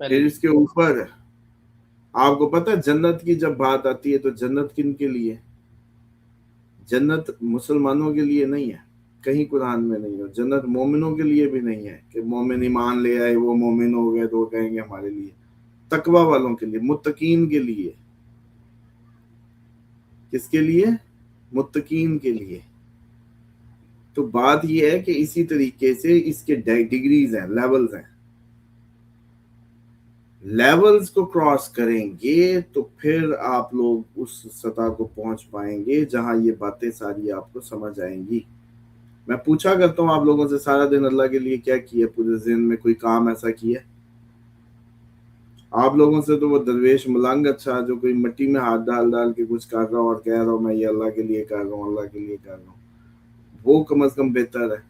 پھر اس کے اوپر آپ کو پتہ ہے جنت کی جب بات آتی ہے تو جنت کن کے لیے؟ جنت مسلمانوں کے لیے نہیں ہے، کہیں قرآن میں نہیں ہے. جنت مومنوں کے لیے بھی نہیں ہے کہ مومن ایمان لے آئے وہ مومن ہو گئے تو وہ کہیں گے ہمارے لیے. تقوی والوں کے لیے، متقین کے لیے. کس کے لیے؟ متقین کے لیے. تو بات یہ ہے کہ اسی طریقے سے اس کے ڈگریز ہیں، لیولز ہیں. لیولز کو کراس کریں گے تو پھر آپ لوگ اس سطح کو پہنچ پائیں گے جہاں یہ باتیں ساری آپ کو سمجھ آئیں گی. میں پوچھا کرتا ہوں آپ لوگوں سے سارا دن اللہ کے لیے کیا کیا، پورے ذہن میں کوئی کام ایسا کیا؟ آپ لوگوں سے تو وہ درویش ملنگ اچھا جو کوئی مٹی میں ہاتھ ڈال ڈال کے کچھ کر رہا ہوں اور کہہ رہا ہوں میں یہ اللہ کے لیے کر رہا ہوں، اللہ کے لیے کر رہا ہوں، وہ کم از کم بہتر ہے.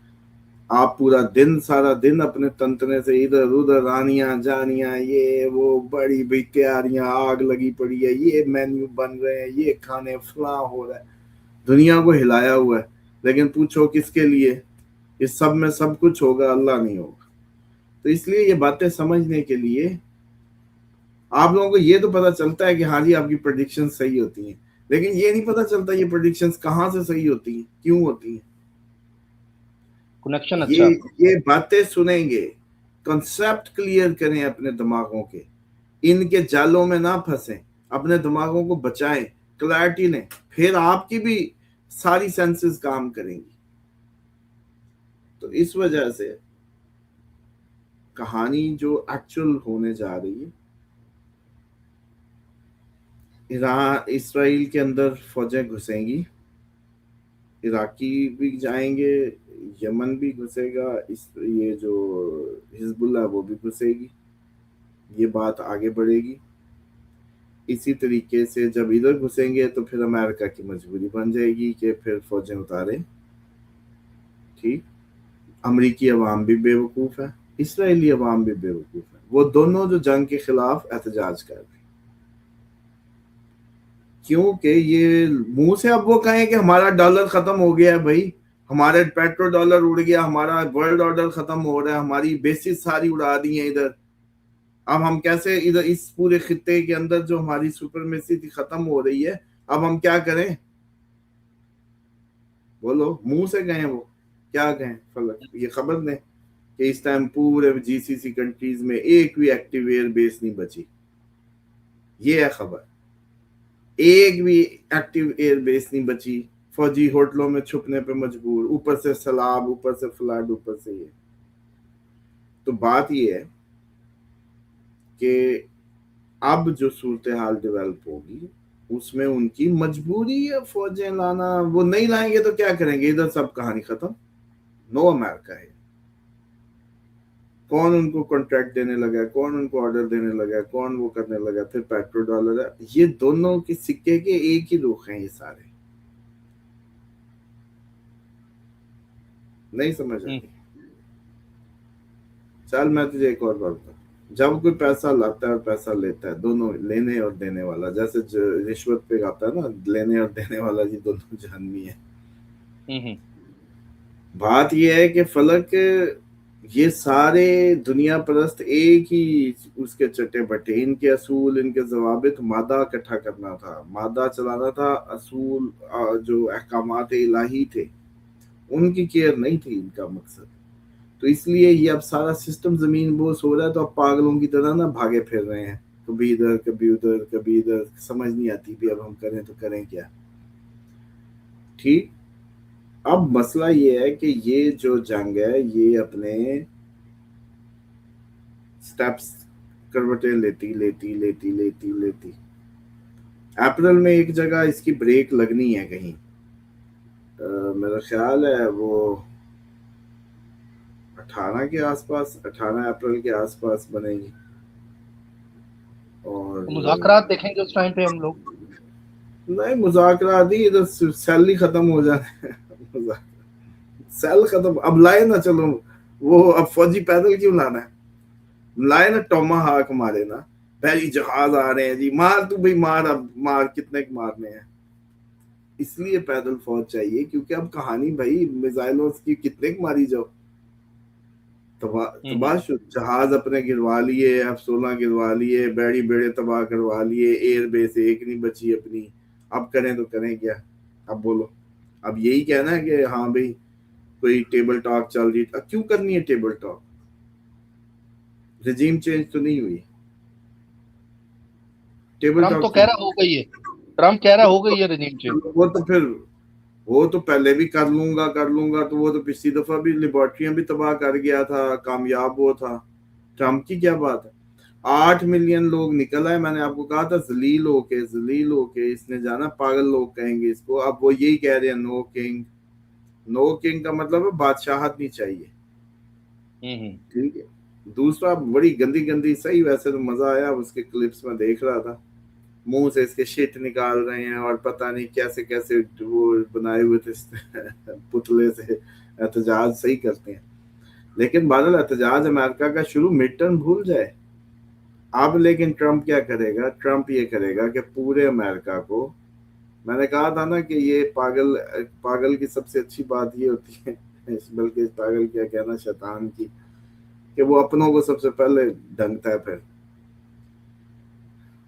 آپ پورا دن سارا دن اپنے تنتنے سے ادھر ادھر آنیاں جانیاں، یہ وہ بڑی بڑی تیاریاں، آگ لگی پڑی ہے، یہ مینیو بن رہے ہیں، یہ کھانے فلاں ہو رہا ہے، دنیا کو ہلایا ہوا ہے. لیکن پوچھو کس کے لیے؟ اس سب میں سب کچھ ہوگا، اللہ نہیں ہوگا. تو اس لیے یہ باتیں سمجھنے کے لیے آپ لوگوں کو یہ تو پتہ چلتا ہے کہ ہاں جی آپ کی پریڈکشن صحیح ہوتی ہیں، لیکن یہ نہیں پتہ چلتا یہ پریڈکشنز کہاں سے صحیح ہوتی ہیں، کیوں ہوتی ہیں. کنیکشن اچھا. یہ باتیں سنیں گے، کنسپٹ کلیئر کریں اپنے دماغوں کے، ان کے جالوں میں نہ پھنسیں، اپنے دماغوں کو بچائیں، کلیئرٹی لیں، پھر آپ کی بھی ساری سینسز کام کریں گی. تو اس وجہ سے کہانی جو ایکچوئل ہونے جا رہی ہے، اسرائیل کے اندر فوجیں گھسیں گی، عراقی بھی جائیں گے، یمن بھی گھسے گا، یہ جو حزب اللہ وہ بھی گھسے گی. یہ بات آگے بڑھے گی. اسی طریقے سے جب ادھر گھسیں گے تو پھر امریکہ کی مجبوری بن جائے گی کہ پھر فوجیں اتاریں. ٹھیک، امریکی عوام بھی بے وقوف ہے، اسرائیلی عوام بھی بے وقوف ہے. وہ دونوں جو جنگ کے خلاف احتجاج کر رہے ہیں، کیونکہ یہ منہ سے اب وہ کہیں کہ ہمارا ڈالر ختم ہو گیا ہے، بھائی ہمارے پیٹرو ڈالر اڑ گیا، ہمارا ورلڈ آرڈر ختم ہو رہا ہے، ہماری بیسس ساری اڑا دی ہیں ادھر. اب ہم کیسے ادھر اس پورے خطے کے اندر جو ہماری سپرمیسی تھی ختم ہو رہی ہے، اب ہم کیا کریں؟ بولو، منہ سے کہیں وہ کیا کہیں؟ فلک یہ خبر دیں کہ اس ٹائم پورے جی سی سی کنٹریز میں ایک بھی ایکٹیو ایئر بیس نہیں بچی. یہ ہے خبر، ایک بھی ایکٹیو ایئر بیس نہیں بچی. فوجی ہوٹلوں میں چھپنے پہ مجبور، اوپر سے سیلاب، اوپر سے فلڈ، اوپر سے یہ. تو بات یہ ہے کہ اب جو صورتحال ڈیولپ ہوگی اس میں ان کی مجبوری ہے فوجیں لانا. وہ نہیں لائیں گے تو کیا کریں گے؟ ادھر سب کہانی ختم، نو امریکہ ہے. کون ان کو کانٹریکٹ دینے لگا، کون ان کو آرڈر دینے لگا، کون وہ کرنے لگا؟ پھر پیٹرو ڈالر ہے. یہ دونوں کے سکے کے ایک ہی رخ ہیں. یہ سارے نہیں سمجھ آئی؟ چل میں تجھے ایک اور بات بتاؤں. جب کوئی پیسہ لاتا ہے اور پیسہ لیتا ہے، دونوں لینے اور دینے والا، جیسے رشوت پہ آتا ہے نا، لینے اور دینے والا، یہ دونوں جہنمی ہے. بات یہ ہے کہ فلک یہ سارے دنیا پرست ایک ہی اس کے چٹے بٹے، ان کے اصول، ان کے ضوابط، مادہ اکٹھا کرنا تھا، مادہ چلانا تھا. اصول جو احکامات الہی تھے ان کی کیئر نہیں تھی ان کا مقصد. تو اس لیے یہ اب سارا سسٹم زمین بوس ہو رہا ہے. تو اب پاگلوں کی طرح نا بھاگے پھر رہے ہیں، کبھی ادھر کبھی ادھر کبھی ادھر. سمجھ نہیں آتی بھی اب ہم کریں تو کریں کیا. ٹھیک، اب مسئلہ یہ ہے کہ یہ جو جنگ ہے یہ اپنے سٹیپس کروٹیں لیتی لیتی لیتی لیتی لیتی اپریل میں ایک جگہ اس کی بریک لگنی ہے کہیں. میرا خیال ہے وہ 18 کے آس پاس، 18 اپریل کے آس پاس بنے گی. اور مذاکرات دیکھیں گے اس ٹائم پہ ہم لوگ. نہیں مذاکرات ہی، ادھر سیل ہی ختم ہو جانے. سیل ختم، اب لائے نا، چلو وہ اب فوجی پیدل کیوں لانا ہے؟ لائے نا ٹوما ہاک مارے نا، پہلی جہاز آ رہے ہیں جی، مار تو بھائی مار، اب مار، کتنے مارنے ہیں. اس لیے پیدل فوج چاہیے کیونکہ اب کہانی بھائی میزائلوں کی کتنے ماری جاؤ. تباہ جہاز اپنے گروا لیے, F-16 گروا لیے, بیڑی بیڑے تباہ کروا لیے, ایئر بیس ایک نہیں بچی اپنی. اب کریں تو کریں کیا؟ اب بولو, اب یہی کہنا ہے کہ ہاں بھائی کوئی ٹیبل ٹاک چل رہی, کیوں کرنی ہے ٹیبل ٹاک؟ رجیم چینج تو نہیں ہوئی. ٹیبل ٹرمپ تو ٹاک کہہ رہا ہو گئی ہے, ٹرمپ کہہ رہا ہو گئی ہے رجیم چینج. وہ تو پھر وہ تو پہلے بھی کر لوں گا, تو وہ تو پچھلی دفعہ بھی لیبارٹریاں بھی تباہ کر گیا تھا, کامیاب وہ تھا. ٹرمپ کی کیا بات ہے؟ 8 ملین لوگ نکل آئے, میں نے آپ کو کہا تھا ذلیل ہو کے اس نے جانا, پاگل لوگ کہیں گے اس کو. اب وہ یہی کہہ رہے ہیں نو کنگ. نو کنگ کا مطلب ہے بادشاہت نہیں چاہیے. ٹھیک ہے. دوسرا بڑی گندی گندی, صحیح ویسے تو مزہ آیا اس کے کلپس میں دیکھ رہا تھا, منہ سے اس کے شیٹ نکال رہے ہیں اور پتہ نہیں کیسے کیسے وہ بنائے ہوئے تھے پتلے سے احتجاج صحیح کرتے ہیں. لیکن بادل احتجاج امریکہ کا شروع مڈ ٹرم بھول جائے اب. لیکن ٹرمپ کیا کرے گا؟ ٹرمپ یہ کرے گا کہ پورے امریکہ کو, میں نے کہا تھا نا کہ یہ پاگل کی سب سے اچھی بات یہ ہوتی ہے, بلکہ پاگل کیا کہنا شیطان کی, کہ وہ اپنوں کو سب سے پہلے ڈھنگتا ہے, پھر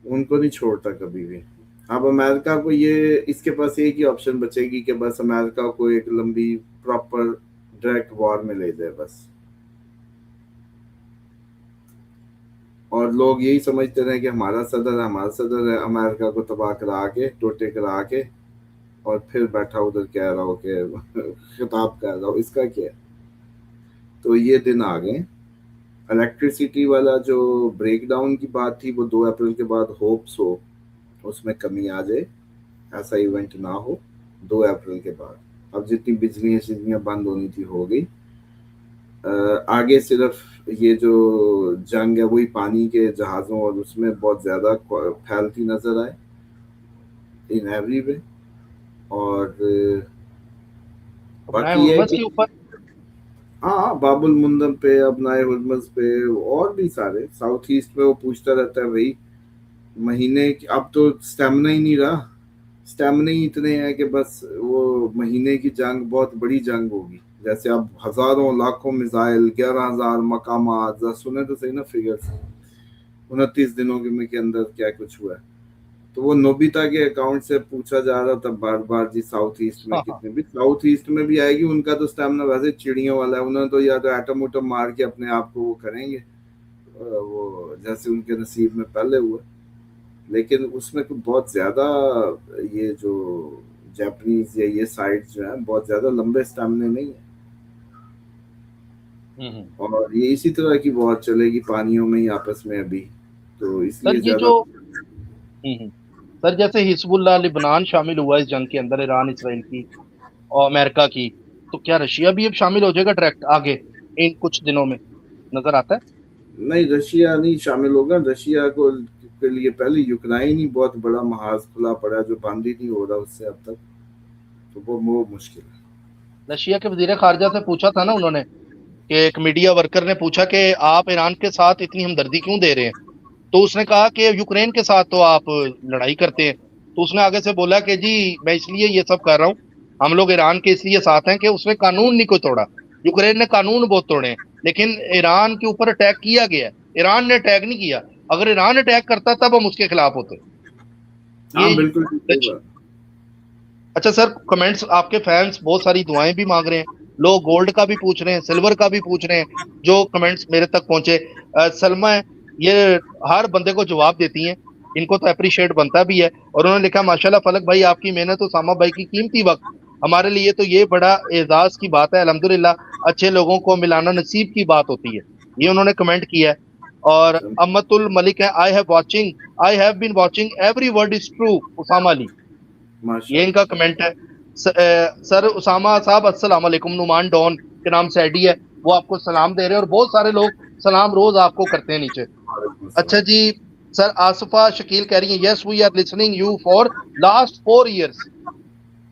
ان کو نہیں چھوڑتا کبھی بھی. اب امریکہ کو یہ, اس کے پاس ایک ہی آپشن بچے گی کہ بس امریکہ کو ایک لمبی پراپر ڈائریکٹ وار میں لے دے بس. اور لوگ یہی سمجھتے رہے کہ ہمارا صدر ہے, امریکہ کو تباہ کرا کے ٹوٹے کرا کے, اور پھر بیٹھا ادھر کہہ رہا ہو کہ خطاب کر رہا ہو, اس کا کیا؟ تو یہ دن آ گئے. الیکٹریسٹی والا جو بریک ڈاؤن کی بات تھی وہ 2 اپریل کے بعد ہوپس ہو اس میں کمی آ جائے, ایسا ایونٹ نہ ہو 2 اپریل کے بعد. اب جتنی بجلیاں بند ہونی تھی ہو گئی. آگے صرف یہ جو جنگ ہے وہی پانی کے جہازوں اور اس میں بہت زیادہ پھیلتی نظر آئے ان ایوری وے. اور باقی یہ کے اوپر ہاں باب المندم پہ, ابنائے ہرمز پہ, اور بھی سارے ساؤتھ ایسٹ میں وہ پوچھتا رہتا ہے بھائی مہینے. اب تو اسٹیمنا ہی نہیں رہا, اسٹیمنا ہی اتنے ہیں کہ بس وہ مہینے کی جنگ بہت بڑی جنگ ہوگی. جیسے اب ہزاروں لاکھوں میزائل, 11,000 مقامات, سنے تو صحیح نا فگرز, 29 دنوں کے اندر کیا کچھ ہوا ہے. تو وہ نوبیتا کے اکاؤنٹ سے پوچھا جا رہا تھا بار بار جی ساؤتھ ایسٹ میں کتنے بھی, ساؤتھ ایسٹ میں بھی آئے گی. ان کا تو اسٹیمنا ویسے چڑیوں والا ہے, انہوں نے تو یا تو ایٹم وٹم مار کے اپنے آپ کو وہ کریں گے, وہ جیسے ان کے نصیب میں پہلے ہوا. لیکن اس میں بہت زیادہ یہ جو جاپنیز یا یہ سائٹس جو ہیں بہت زیادہ لمبے اسٹیمنے نہیں ہیں. اور یہ اسی طرح کی بہت چلے گی پانیوں میں ہی آپس میں ابھی, تو اس لیے زیادہ. سر جیسے حزب اللہ لبنان شامل ہوا اس جنگ کے اندر, ایران اسرائیل کی اور امریکہ کی, تو کیا رشیا بھی اب شامل ہو جائے گا ڈائریکٹ آگے ان کچھ دنوں میں؟ نظر آتا ہے نہیں, رشیا نہیں شامل ہوگا. رشیا کو کے لیے پہلے یوکرائن ہی بہت بڑا محاذ کھلا پڑا ہے جو بند ہی نہیں ہو رہا اس سے اب تک, تو وہ مشکل ہے. رشیا کے وزیر خارجہ سے پوچھا تھا نا انہوں نے, کہ ایک میڈیا ورکر نے پوچھا کہ آپ ایران کے ساتھ اتنی ہمدردی کیوں دے رہے ہیں, تو اس نے کہا کہ یوکرین کے ساتھ تو آپ لڑائی کرتے ہیں. تو اس نے آگے سے بولا کہ جی میں اس لیے یہ سب کر رہا ہوں, ہم لوگ ایران کے اس لیے ساتھ ہیں کہ اس نے قانون نہیں کوئی توڑا. یوکرین نے قانون بہت توڑے ہیں, لیکن ایران کے اوپر اٹیک کیا گیا ہے, ایران نے اٹیک نہیں کیا. اگر ایران اٹیک کرتا تب ہم اس کے خلاف ہوتے. ہاں یہ بالکل صحیح بات. اچھا سر, کمنٹس آپ کے فینس بہت ساری دعائیں بھی مانگ رہے ہیں, لوگ گولڈ کا بھی پوچھ رہے ہیں, سلور کا بھی پوچھ رہے ہیں, جو کمنٹس میرے تک پہنچے. سلمہ یہ ہر بندے کو جواب دیتی ہیں, ان کو تو اپریشیٹ بنتا بھی ہے. اور انہوں نے لکھا ماشاءاللہ فلک بھائی آپ کی محنت, اسامہ بھائی کی قیمتی وقت, ہمارے لیے تو یہ بڑا اعزاز کی بات ہے. الحمدللہ اچھے لوگوں کو ملانا نصیب کی بات ہوتی ہے. یہ انہوں نے کمنٹ کیا ہے. اور امت الملک ہے, I have been watching every word is true Osama Ali, یہ ان کا کمنٹ ہے. سر اسامہ صاحب السلام علیکم, نعمان ڈون کے نام سے آئی ڈی ہے, وہ آپ کو سلام دے رہے ہیں, اور بہت سارے لوگ سلام روز آپ کو کرتے ہیں نیچے. اچھا جی سر, آصفہ شکیل کہہ رہی ہیں yes we are listening you for last 4 years.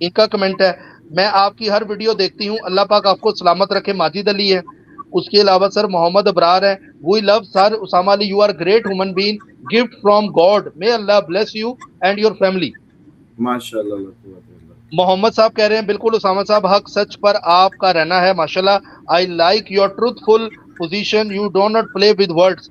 ان کا کمنٹ ہے میں آپ کی ہر ویڈیو دیکھتی ہوں, اللہ پاک آپ کو سلامت رکھے. ماجد علی ہے. اس کے علاوہ سر محمد ابرار ہے, we love sir Osama Ali, you are great human being, gift from God, may Allah bless you and your family. ماشاءاللہ. محمد صاحب کہہ رہے ہیں بالکل اسامہ صاحب, حق سچ پر آپ کا رہنا ہے ماشاءاللہ. I like your truthful position, you do not play with words.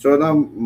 14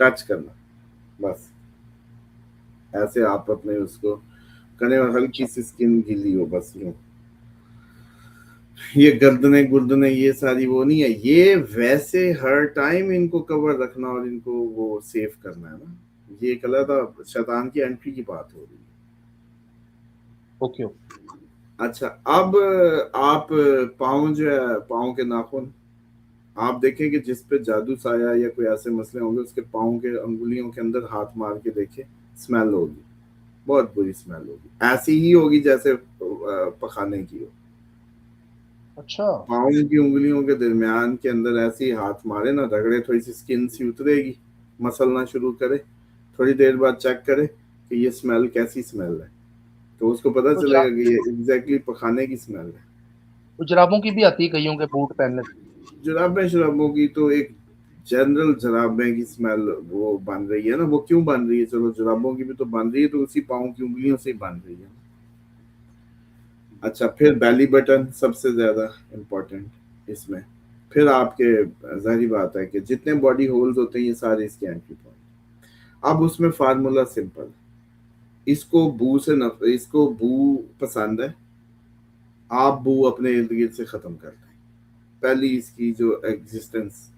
touch کرنا بس ایسے آپ اپنے اس کو کریں اور ہلکی سی اسکن گیلی ہو بس یوں. یہ گردنے یہ ساری وہ نہیں ہے, یہ ویسے ہر ٹائم ان کو کور رکھنا اور ان کو وہ سیف کرنا ہے نا, یہ ایک علیحدہ شیطان کی انٹری کی بات ہو رہی ہے. اوکے. اچھا اب آپ پاؤں جو ہے, پاؤں کے ناخن آپ دیکھیں کہ جس پہ جادو سایا یا کوئی ایسے مسئلے ہوں گے اس کے پاؤں کے انگلیوں کے اندر ہاتھ مار کے دیکھیں, اسمیل ہوگی, بہت بری اسمیل ہوگی, ایسی ہی ہوگی جیسے پخانے کی ہو. اچھا. پاؤں کی انگلیوں کے درمیان کے اندر ایسی ہاتھ مارے نا, رگڑے, تھوڑی سی اسکن سی اترے گی, مسلنا شروع کرے, تھوڑی دیر بعد چیک کرے کہ یہ اسمیل کیسی اسمیل ہے, تو اس کو پتہ چلے گا کہ یہ ایگزیکٹلی پخانے کی اسمیل ہے. جرابوں کی بھی آتی ہے کئیوں کے بوٹ پہننے سے. شرابوں کی تو ایک جنرل جرابیں کی اسمیل وہ بن رہی ہے نا, وہ کیوں بن رہی ہے, چلو جرابوں کی بھی تو بن رہی ہے تو اسی پاؤں کی انگلیوں سے ہی بن رہی ہے. اچھا پھر بیلی بٹن سب سے زیادہ امپورٹنٹ اس میں, پھر آپ کے ظاہری بات ہے کہ جتنے باڈی ہولز ہوتے ہیں یہ سارے اس کے اینٹری پوائنٹ. اب اس میں فارمولا سمپل, اس کو بو سے اس کو بو پسند ہے, آپ بو اپنے ارد گرد سے ختم کر دیں. پہلی اس کی جو ایگزسٹنس,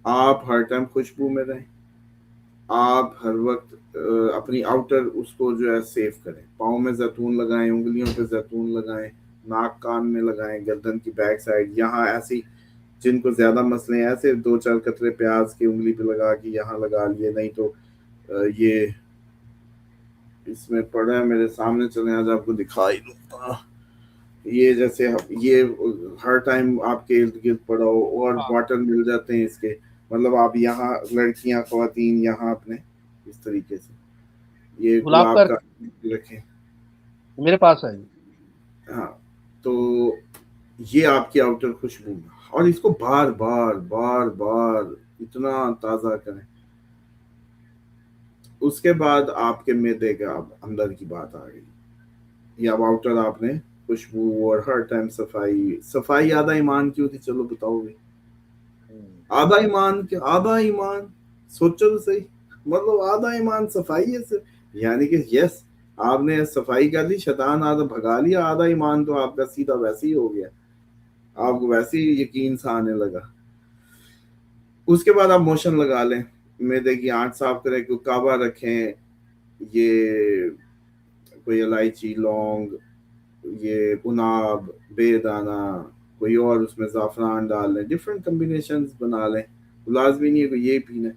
آپ ہر ٹائم خوشبو میں رہیں, آپ ہر وقت اپنی آؤٹر اس کو جو ہے سیف کریں, پاؤں میں زیتون لگائیں, انگلیوں پہ زیتون لگائیں, ناک کان میں لگائیں, گردن کی بیک سائڈ یہاں ایسی, جن کو زیادہ مسئلے ہیں ایسے 2-4 قطرے پیاز کی انگلی پہ لگا کے یہاں لگا لیے, نہیں تو یہ اس میں پڑا ہے میرے سامنے, چلیں آج آپ کو دکھائی دوں. یہ جیسے یہ ہر ٹائم آپ کے ارد گرد پڑا ہو, اور واٹر مل جاتے ہیں اس کے, مطلب آپ یہاں لڑکیاں خواتین یہاں اپنے اس طریقے سے یہ گلاب کا رکھیں, میرے پاس ہے. ہاں تو یہ آپ کی آؤٹر خوشبو, اور اس کو بار بار بار بار اتنا تازہ کریں. اس کے بعد آپ کے معدے کے اندر کی بات آ گئی, یا اب آؤٹر آپ نے خوشبو اور ہر ٹائم صفائی آدھا ایمان کی ہوتی, چلو بتاؤ گے آدھا ایمان کیا, آدھا ایمان سوچو تو صحیح, مطلب آدھا ایمان صفائی ہے صرف, یعنی کہ یس آپ نے صفائی کر لی, شیطان آدھا بھگا لیا, آدھا ایمان تو آپ کا سیدھا ویسے ہی ہو گیا, آپ کو ویسے ہی یقین سا آنے لگا. اس کے بعد آپ موشن لگا لیں, معدے کی آنت صاف کریں, کوئی کعبہ رکھیں, یہ کوئی الائچی, لونگ, یہ اناب, بے دانہ, کوئی اور اس میں زعفران ڈال لیں, ڈفرینٹ کمبینیشنز بنا لیں, لازمی نہیں ہے کہ یہ پینا,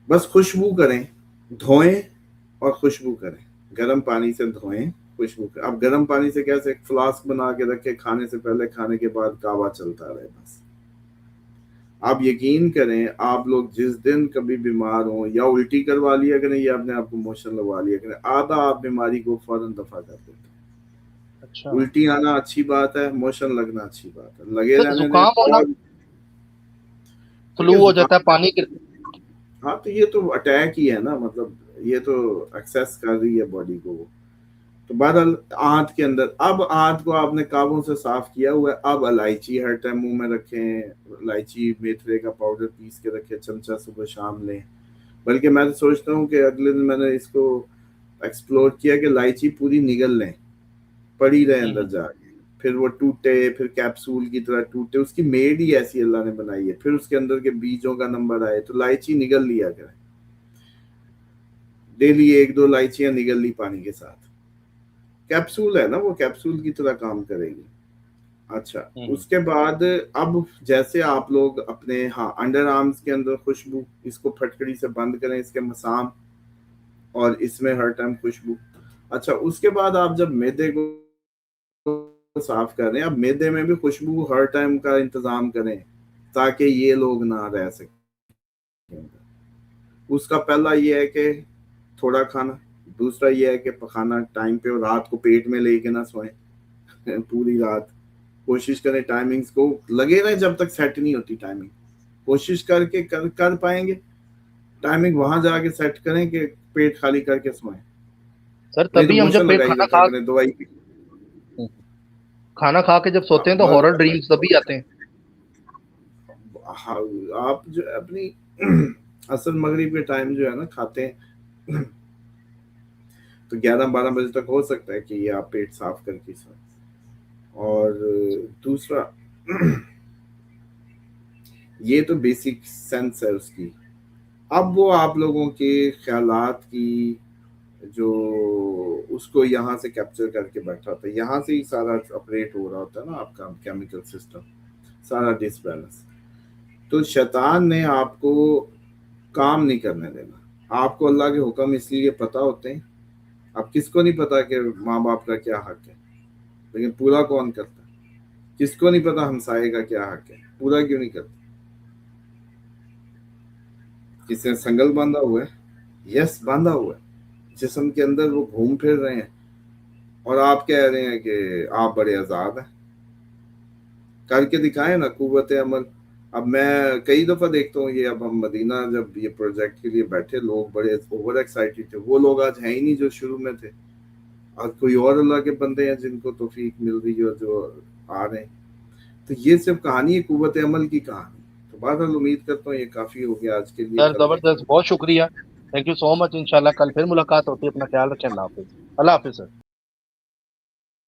بس خوشبو کریں, دھوئیں اور خوشبو کریں, گرم پانی سے دھوئیں, خوشبو کریں. اب گرم پانی سے کیسے, ایک فلاسک بنا کے رکھے, کھانے سے پہلے کھانے کے بعد کعبہ چلتا رہے بس. آپ یقین کریں, آپ لوگ جس دن کبھی بیمار ہوں یا الٹی کروا لیا کریں یا اپنے آپ کو موشن لگوا لیا کریں, آدھا آپ بیماری کو فوراً دفع کر دیتے ہیں. اچھا. الٹی آنا اچھی بات ہے, موشن لگنا اچھی بات ہے, لگے رہنے دیں. زکام ہونا, فلو ہو جاتا ہے پانی کے, ہاں تو یہ تو اٹیک ہی ہے نا, مطلب یہ تو ایکسیس کر رہی ہے باڈی کو. تو بہرحال آنت کے اندر, اب آنت کو آپ نے کابوں سے صاف کیا ہوا ہے, اب الائچی ہر ٹائم منہ میں رکھیں, الائچی میتھرے کا پاؤڈر پیس کے رکھیں, چمچہ صبح شام لیں. بلکہ میں تو سوچتا ہوں کہ اگلے دن میں نے اس کو ایکسپلور کیا کہ الائچی پوری نگل لیں, پڑی رہے اندر جا کے, پھر وہ ٹوٹے, پھر کیپسول کی طرح ٹوٹے, اس کی میڈ ہی ایسی اللہ نے بنائی ہے, پھر اس کے اندر کے بیجوں کا نمبر آئے, تو الائچی نگل لیا کریں, ڈیلی 1-2 الائچیاں نگل لی پانی کے ساتھ, کیپسول ہے نا وہ, کیپسول کی طرح کام کرے گی. اچھا اس کے بعد اب جیسے آپ لوگ اپنے انڈر آرمز کے اندر خوشبو, اس کو پھٹکڑی سے بند کریں, اس کے مسام, اور اس میں ہر ٹائم خوشبو. اچھا اس کے بعد آپ جب معدے کو صاف کر رہے ہیں, اب معدے میں بھی خوشبو ہر ٹائم کا انتظام کریں تاکہ یہ لوگ نہ رہ سکیں. اس کا پہلا یہ ہے کہ تھوڑا کھانا, دوسرا یہ ہے کہ پکانا ٹائم پہ, اور رات کو پیٹ میں لے کے نہ سوئیں پوری رات. کوشش کریں ٹائمنگز کو لگے رہے جب تک سیٹ نہیں ہوتی ٹائمنگ, کوشش کر پائیں گے ٹائمنگ وہاں جا کے سیٹ کریں کہ پیٹ خالی کر کے سوئیں. سر نہیں تو تبھی ہم جب موشن پیٹ لگائی رکھا کریں, دوائی کھانا کھا کے جب سوتے ہیں تو ہارر ڈریمز تبھی آتے ہیں. آپ جو اپنی اصل مغرب کے ٹائم جو ہے نا کھاتے ہیں تو 11-12 بجے تک ہو سکتا ہے کہ یہ آپ پیٹ صاف کر کے ساتھ. اور دوسرا یہ تو بیسک سینس ہے اس کی. اب وہ آپ لوگوں کے خیالات کی جو اس کو یہاں سے کیپچر کر کے بیٹھا ہوتا ہے, یہاں سے ہی سارا آپریٹ ہو رہا ہوتا ہے نا آپ کا کیمیکل سسٹم, سارا ڈس بیلنس. تو شیطان نے آپ کو کام نہیں کرنے دینا. آپ کو اللہ کے حکم اس لیے پتہ ہوتے ہیں. اب کس کو نہیں پتا کہ ماں باپ کا کیا حق ہے, لیکن پورا کون کرتا ہے؟ کس کو نہیں پتا ہمسائے کا کیا حق ہے, پورا کیوں نہیں کرتا؟ کس نے سنگل باندھا ہوا ہے؟ یس باندھا ہوا ہے, جسم کے اندر وہ گھوم پھر رہے ہیں, اور آپ کہہ رہے ہیں کہ آپ بڑے آزاد ہیں. کر کے دکھائیں نا قوت عمل. اب میں کئی دفعہ دیکھتا ہوں یہ, اب ہم مدینہ جب یہ پروجیکٹ کے لیے بیٹھے, لوگ بڑے اوور ایکسائٹیڈ تھے. وہ لوگ آج ہیں ہی نہیں جو شروع میں تھے. اور کوئی اور اللہ کے بندے ہیں جن کو توفیق مل رہی ہے جو آ رہے ہیں. تو یہ صرف کہانی ہے قوت عمل کی کہانی. تو بہرحال امید کرتا ہوں یہ کافی ہو گیا آج کے لیے. سر زبردست, بہت شکریہ, تھینک یو سو مچ. انشاءاللہ کل پھر ملاقات ہوتی ہے. اپنا خیال رکھیں. اللہ حافظ. اللہ حافظ سر.